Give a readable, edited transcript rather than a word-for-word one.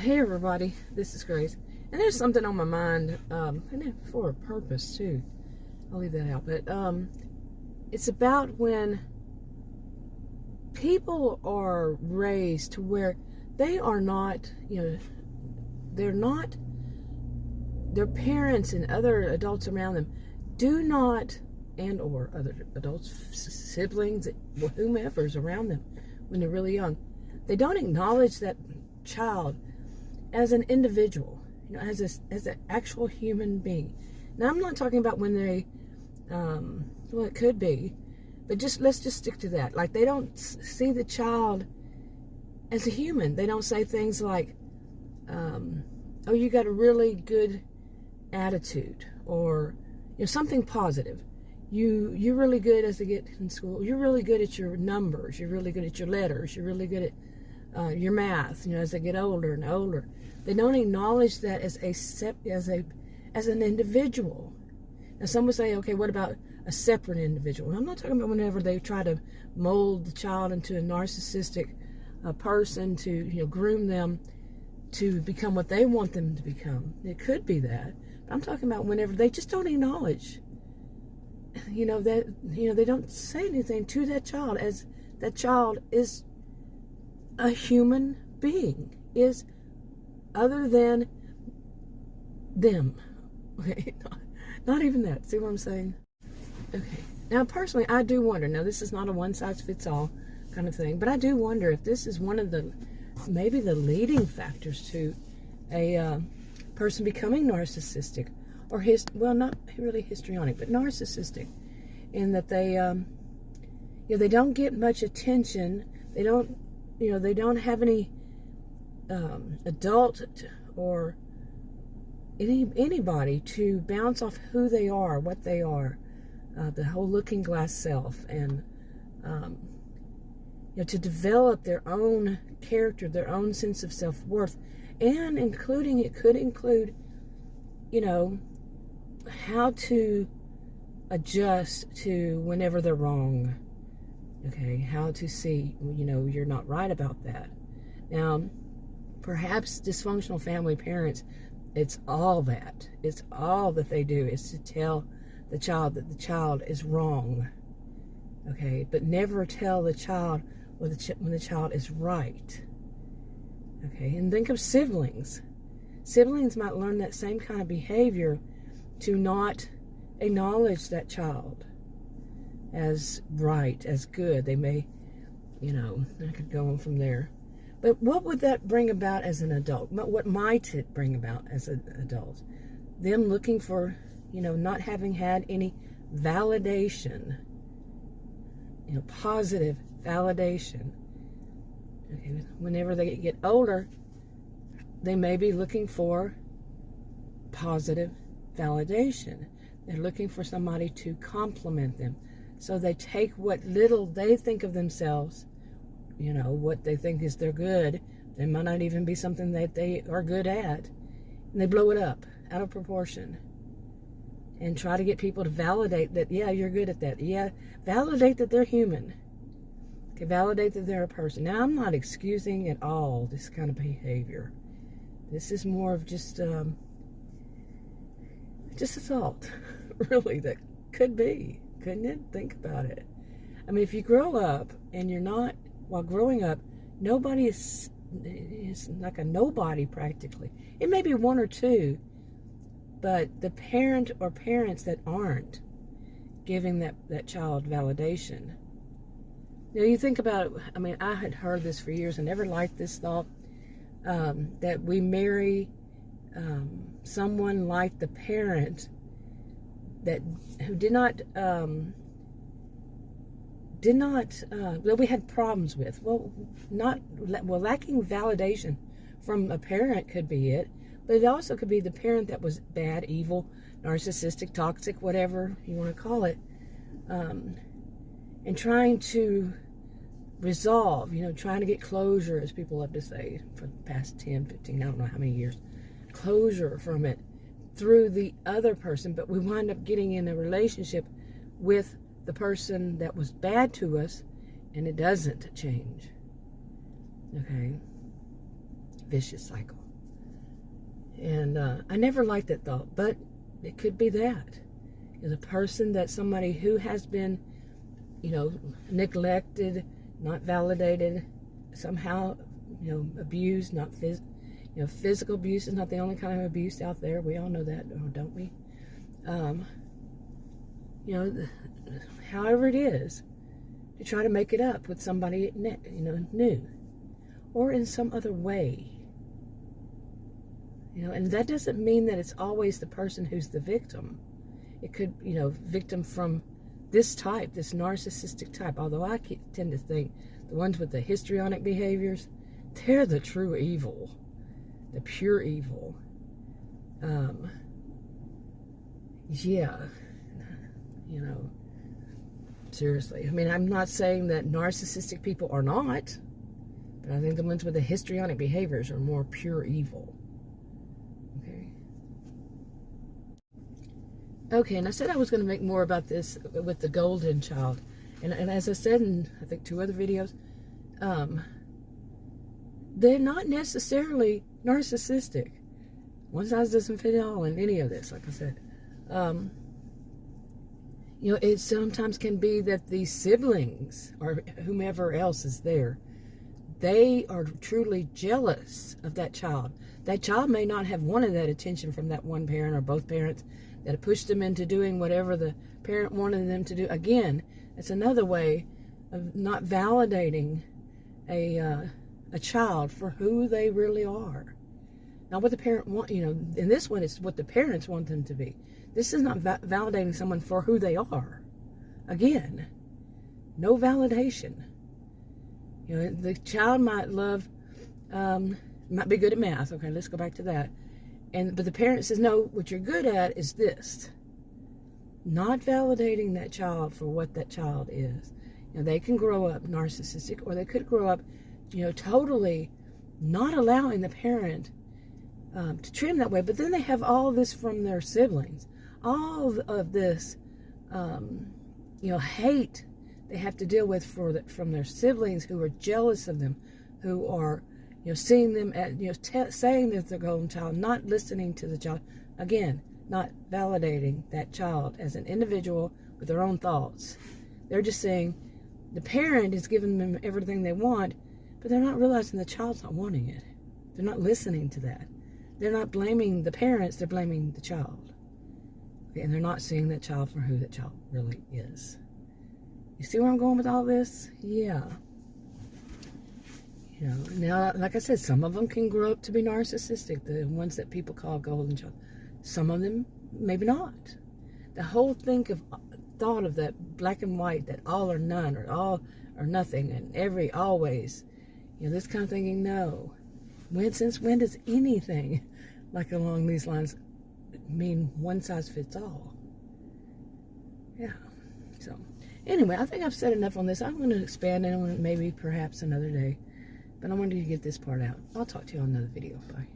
Hey everybody, this is Grace, and there's something on my mind, and for a purpose too. I'll leave that out, but it's about when people are raised to where they are not, they're not, their parents and other adults around them do not, and or other adults, siblings, whomever's around them when they're really young, they don't acknowledge that child as an individual, as an actual human being. Now, I'm not talking about when they, well, it could be, but let's just stick to that. Like, they don't see the child as a human. They don't say things like, oh, you got a really good attitude, or something positive. You're really good as they get in school. You're really good at your numbers. You're really good at your letters. You're really good at your math. As they get older and older, they don't acknowledge that as an individual. Now, some would say, okay, what about a separate individual? I'm not talking about whenever they try to mold the child into a narcissistic person to groom them to become what they want them to become. It could be that, but I'm talking about whenever they just don't acknowledge, that they don't say anything to that child as that child is a human being, is other than them. Okay, not even that. See what I'm saying? Okay. Now, personally, I do wonder. Now, this is not a one-size-fits-all kind of thing, but I do wonder if this is one of the, maybe the leading factors to a person becoming narcissistic, or well, not really histrionic, but narcissistic, in that they, they don't get much attention. They don't, they don't have any adult or anybody to bounce off who they are, what they are, the whole looking glass self, and to develop their own character, their own sense of self-worth, and it could include, how to adjust to whenever they're wrong. Okay, how to see, you're not right about that. Now, perhaps dysfunctional family parents, it's all that. It's all that they do is to tell the child that the child is wrong. Okay, but never tell the child when the child is right. Okay, and think of siblings. Siblings might learn that same kind of behavior to not acknowledge that child as right, as good. They may, I could go on from there. But what would that bring about as an adult? What might it bring about as an adult? Them looking for, not having had any validation, positive validation. Okay, whenever they get older, they may be looking for positive validation. They're looking for somebody to compliment them. So they take what little they think of themselves, what they think is their good. It might not even be something that they are good at. And they blow it up out of proportion. And try to get people to validate that, yeah, you're good at that. Yeah, validate that they're human. Okay, validate that they're a person. Now, I'm not excusing at all this kind of behavior. This is more of just assault, really, that could be. Couldn't it? Think about it. I mean, if you grow up and you're not, while growing up, nobody is like a nobody practically. It may be one or two, but the parent or parents that aren't giving that child validation. You think about, I had heard this for years. I never liked this thought, that we marry someone like the parent who did not that we had problems with. Lacking validation from a parent could be it, but it also could be the parent that was bad, evil, narcissistic, toxic, whatever you want to call it, and trying to resolve, trying to get closure, as people love to say, for the past 10, 15, I don't know how many years, closure from it through the other person, but we wind up getting in a relationship with the person that was bad to us, and it doesn't change. Okay? Vicious cycle. And I never liked that thought, but it could be that. Is a person that somebody who has been, neglected, not validated, somehow, abused, not physical abuse is not the only kind of abuse out there. We all know that, don't we? However it is, to try to make it up with somebody, new, or in some other way. And that doesn't mean that it's always the person who's the victim. It could, victim from this type, this narcissistic type. Although I tend to think the ones with the histrionic behaviors, they're the true evil, the pure evil. Seriously. I mean, I'm not saying that narcissistic people are not, but I think the ones with the histrionic behaviors are more pure evil. Okay, and I said I was going to make more about this with the golden child. And as I said in, I think, 2 other videos, they're not necessarily narcissistic. One size doesn't fit all in any of this, like I said. It sometimes can be that the siblings or whomever else is there, they are truly jealous of that child. That child may not have wanted that attention from that one parent or both parents that pushed them into doing whatever the parent wanted them to do. Again, it's another way of not validating a child for who they really are. Not what the parent want, in this one, it's what the parents want them to be. This is not validating someone for who they are. Again, no validation. The child might might be good at math. Okay, let's go back to that. But the parent says, no, what you're good at is this. Not validating that child for what that child is. They can grow up narcissistic, or they could grow up, totally not allowing the parent to trim that way. But then they have all this from their siblings. All of this, hate they have to deal with from their siblings who are jealous of them, who are, seeing them at, saying that they're golden child, not listening to the child. Again, not validating that child as an individual with their own thoughts. They're just saying the parent is giving them everything they want, but they're not realizing the child's not wanting it. They're not listening to that. They're not blaming the parents, they're blaming the child. Okay, and they're not seeing that child for who that child really is. You see where I'm going with all this? Yeah. Now, like I said, some of them can grow up to be narcissistic, the ones that people call golden child. Some of them, maybe not. The whole thought of that black and white, that all or none, or all or nothing, and always, this kind of thinking, no. Since when does anything like along these lines mean one size fits all? Yeah. So, anyway, I think I've said enough on this. I'm going to expand on it maybe perhaps another day. But I wanted to get this part out. I'll talk to you on another video. Bye.